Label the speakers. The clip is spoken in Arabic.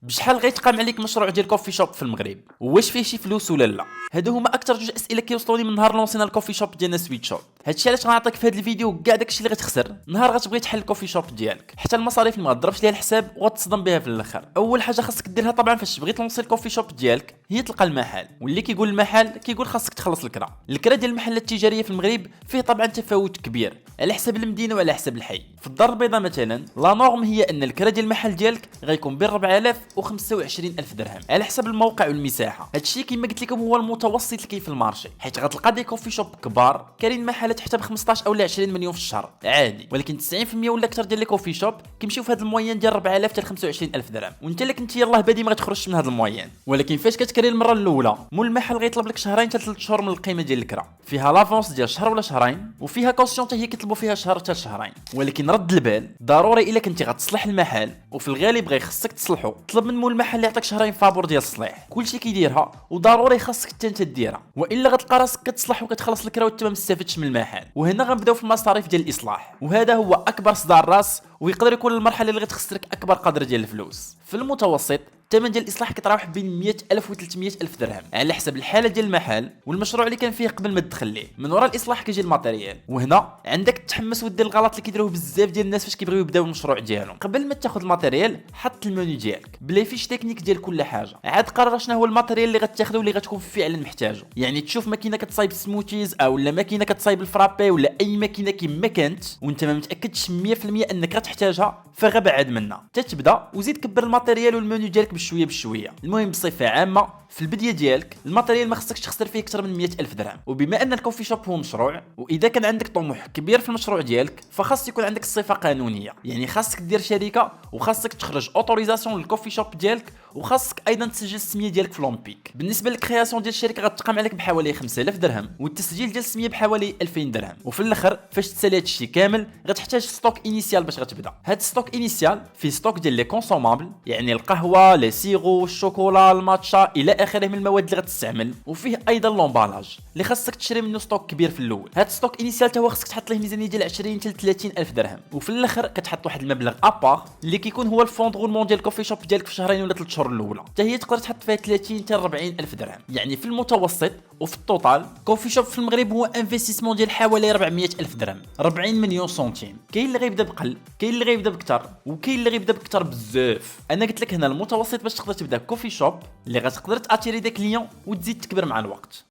Speaker 1: بشحال غيتقام عليك مشروع ديال كوفي شوب في المغرب؟ واش فيه شي فلوس ولا لا؟ هادو هما اكثر جوج اسئله كيوصلوني من نهار لونسينا الكوفي شوب ديالنا سويت شوب. هادشي علاش غنعطيك في هاد الفيديو كاع داكشي اللي غتخسر نهار غتبغي تحل الكوفي شوب ديالك، حتى المصاريف اللي ما تضربش ليها الحساب وغتصدم بها في الاخر. اول حاجه خاصك ديرها طبعا فاش تبغي تلونسي الكوفي شوب ديالك هي تلقى المحل، واللي كيقول المحل كيقول خاصك تخلص الكرا ديال المحلات التجاريه في المغرب فيه طبعا تفاوت كبير على حسب المدينه وعلى حسب الحي. في الدار البيضاء مثلا لا نورم هي ان الكرا ديال المحل ديالك غيكون بين 4000 و 25000 درهم على حسب الموقع والمساحه. هادشي كما قلت لكم هو المتوسط اللي كاين في المارشي، حيت غتلقى دي كوفي شوب كبار كاينين محلات حتى ب 15 او 20 مليون في الشهر عادي، ولكن 90% ولا اكثر ديال لي كوفي شوب كيمشيو في هذا الموين ديال 4000 حتى 25000 درهم، وانت الا كنتي يلاه بادي ما غتخرجش من هذا الموين. ولكن فاش كتكري المره الاولى مول المحل غيطلب لك شهرين حتى 3 شهور من القيمه ديال الكرا، فيها لافونس ديال شهر ولا شهرين، وفيها كوسيون حتى هي كيطلبوا فيها شهر حتى شهرين. ولكن رد البال ضروري الا كنتي غتصلح المحل، وفي الغالب غير خصك تصلحو، طلب من مول المحل يعطيك شهرين فابور ديال الصلاح. كلشي كيديرها وضروري خاصك حتى انت ديرها، والا غتلقى راسك كتصلح وكتخلص الكرا وانت ما مستافدش من المحل. وهنا غنبداو في المصاريف ديال الاصلاح، وهذا هو اكبر صداع الراس ويقدر يكون المرحله اللي غتخسرك اكبر قدر ديال الفلوس. في المتوسط الثمن ديال الاصلاح كيتراوح بين 100000 و 300000 درهم على حسب الحاله ديال المحل والمشروع اللي كان فيه قبل ما تدخل ليه. من وراء الاصلاح كيجي الماتيريال، وهنا عندك تحمس ودير الغلط اللي كيديروه بزاف ديال الناس فاش كيبغيو يبداو المشروع ديالهم. قبل ما تاخذ الماتيريال حط المنيو ديالك بلا فيش تكنيك ديال كل حاجه، عاد قرر شنو هو الماتيريال اللي غتاخذه واللي غتكون فعلا محتاجه. يعني تشوف ماكينه كتصايب سموتيز او لا ماكينه كتصايب الفرابي ولا اي ماكينه كيما كانت وانت ما متاكدش 100% انك غتحتاجها، فغا بعد منها تتبدا وزيد كبر الماتيريال والمنيو ديالك بشويه بشويه. المهم بصفه عامه في البدايه ديالك الماتيريال ما خصكش تخسر فيه اكثر من 100000 درهم. وبما ان الكوفي شوب هو مشروع، واذا كان عندك طموح كبير في المشروع ديالك فخاص يكون عندك الصفه قانونيه، يعني خاصك دير شركه وخاصك تخرج اوتوريزاسيون للكوفي شوب ديالك، وخاصك ايضا تسجل السميه ديالك في لومبيك. بالنسبه للكرياسيون ديال الشركه غتقام عليك بحوالي 5000 درهم، والتسجيل ديال السميه بحوالي 2000 درهم. وفي الاخر فاش تسالي هذا الشيء كامل غتحتاج ستوك انيسيال باش غتبدا. هاد ستوك انيسيال فيه ستوك ديال لي كونسومابل، يعني القهوه، لي سيرو، الشوكولا، الماتشا الى اخره من المواد اللي غتستعمل، وفيه ايضا لومبالاج اللي خاصك تشري منه ستوك كبير في الاول. هاد ستوك انيسيال حتى هو خاصك تحط ليه ميزانيه ديال 20 حتى 30000 درهم. وفي الاخر كتحط واحد المبلغ ابار اللي كيكون هو الفوند غولمون ديال الكوفي شوب ديالك في شهرين ولا 3 شهور الاولى، حتى هي تقدر تحط فيها 30 حتى 40000 درهم. يعني في المتوسط وفي التوتال كوفي شوب في المغرب هو انفستيسمون ديال حوالي 400000 درهم، 40 مليون سنتيم. كاين اللي غيبدا بقل، كاين اللي غيبدا بكثر، وكاين اللي غيبدا بكثر بزاف. انا قلت لك هنا المتوسط باش تقدر تبدا كوفي شوب اللي غتقدر تاتيري دي كليون وتزيد تكبر مع الوقت.